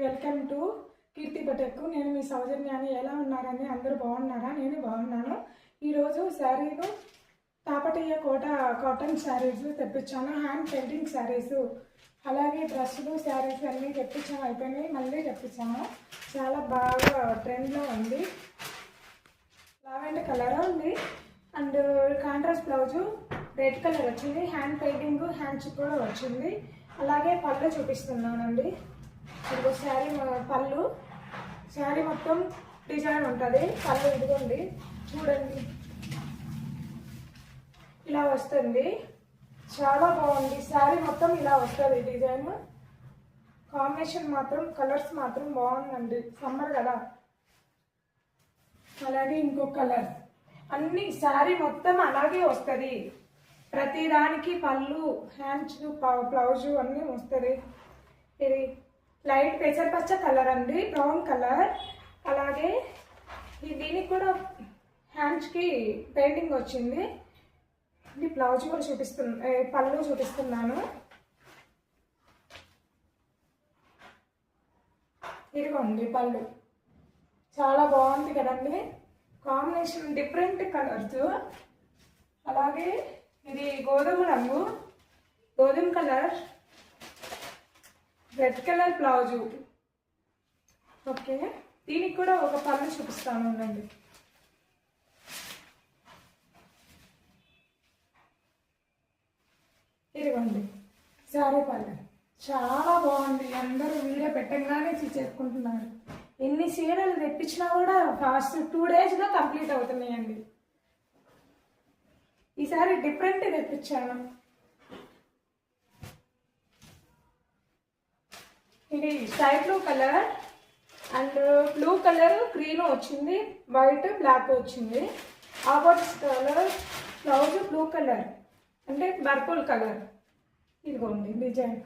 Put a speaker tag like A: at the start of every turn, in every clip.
A: Welcome to కీర్తి బటెక్. నేను మీ సౌజన్యాన్ని. ఎలా ఉన్నారని అందరూ బాగున్నారా? నేను బాగున్నాను. ఈరోజు శారీలు తాపటియ కాటన్ శారీస్ తెప్పించాను. హ్యాండ్ పెయింటింగ్ శారీస్, అలాగే డ్రెస్సులు శారీస్ అన్నీ తెప్పించాను. అయిపోయినాయి, మళ్ళీ తెప్పించాను. చాలా బాగా ట్రెండ్లో ఉంది. లావెండర్ కలర్ ఉంది and contrast blouse red colour వచ్చింది. హ్యాండ్ పెయింటింగ్ హ్యాండ్స్ కూడా వచ్చింది. అలాగే పళ్ళు చూపిస్తున్నానండి. ఇదిగో శారీ పళ్ళు, శారీ మొత్తం డిజైన్ ఉంటుంది. పళ్ళు ఇదిగోండి, చూడండి ఇలా వస్తుంది. చాలా బాగుంది. శారీ మొత్తం ఇలా వస్తుంది డిజైన్. కాంబినేషన్ మాత్రం కలర్స్ మాత్రం బాగుందండి. సమ్మర్ కదా. అలాగే ఇంకొక కలర్. అన్ని శారీ మొత్తం అలాగే వస్తుంది. ప్రతిదానికి పళ్ళు, హ్యాండ్స్, బ్లౌజు అన్నీ వస్తుంది. ఇది లైట్ పెసరపచ్చ కలర్ అండి, బ్రౌన్ కలర్. అలాగే దీనికి కూడా హ్యాండ్స్కి పెయింటింగ్ వచ్చింది. ఇది బ్లౌజ్ కూడా పళ్ళు చూపిస్తున్నాను. ఇదిగోండి పళ్ళు. చాలా బాగుంది కదండి. Combination different colours. అలాగే ఇది గోధుమ రంగు, గోధుమ colour, red colour blouse. Okay, దీనికి కూడా ఒక పళ్ళు చూపిస్తాను ఉండండి. ఇదిగోండి శారీ పళ్ళు. చాలా బాగుంది. అందరూ వీడియో పెట్టగానే చేసుకుంటున్నారు. ఎన్ని చీరలు తెప్పించినా కూడా ఫాస్ట్ 2 డేస్లో కంప్లీట్ అవుతున్నాయండి. ఈసారి డిఫరెంట్ తెప్పించాను. ఇది sky blue colour and blue colour green వచ్చింది, వైట్ బ్లాక్ వచ్చింది. Opposite colour blouse blue colour అంటే పర్పుల్ కలర్. ఇదిగోండి డిజైన్.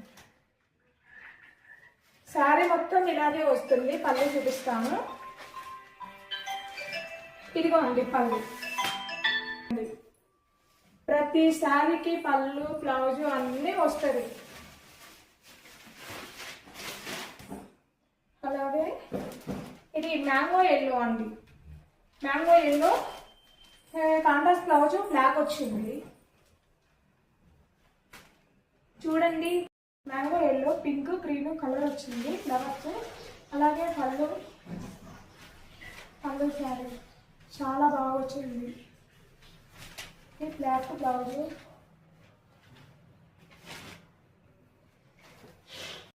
A: శారీ మొత్తం ఇలాగే వస్తుంది. పళ్ళు చూపిస్తాను. ఇదిగోండి పళ్ళు. ప్రతి శారీకి పళ్ళు, బ్లౌజు అన్నీ వస్తుంది. అలాగే ఇది మ్యాంగో ఎల్లో అండి. Mango yellow contrast blouse black వచ్చింది. చూడండి, mango yellow, pink, green colour వచ్చింది ఫ్లవర్స్. అలాగే పళ్ళు శారీ చాలా బాగా వచ్చింది. Black blouse,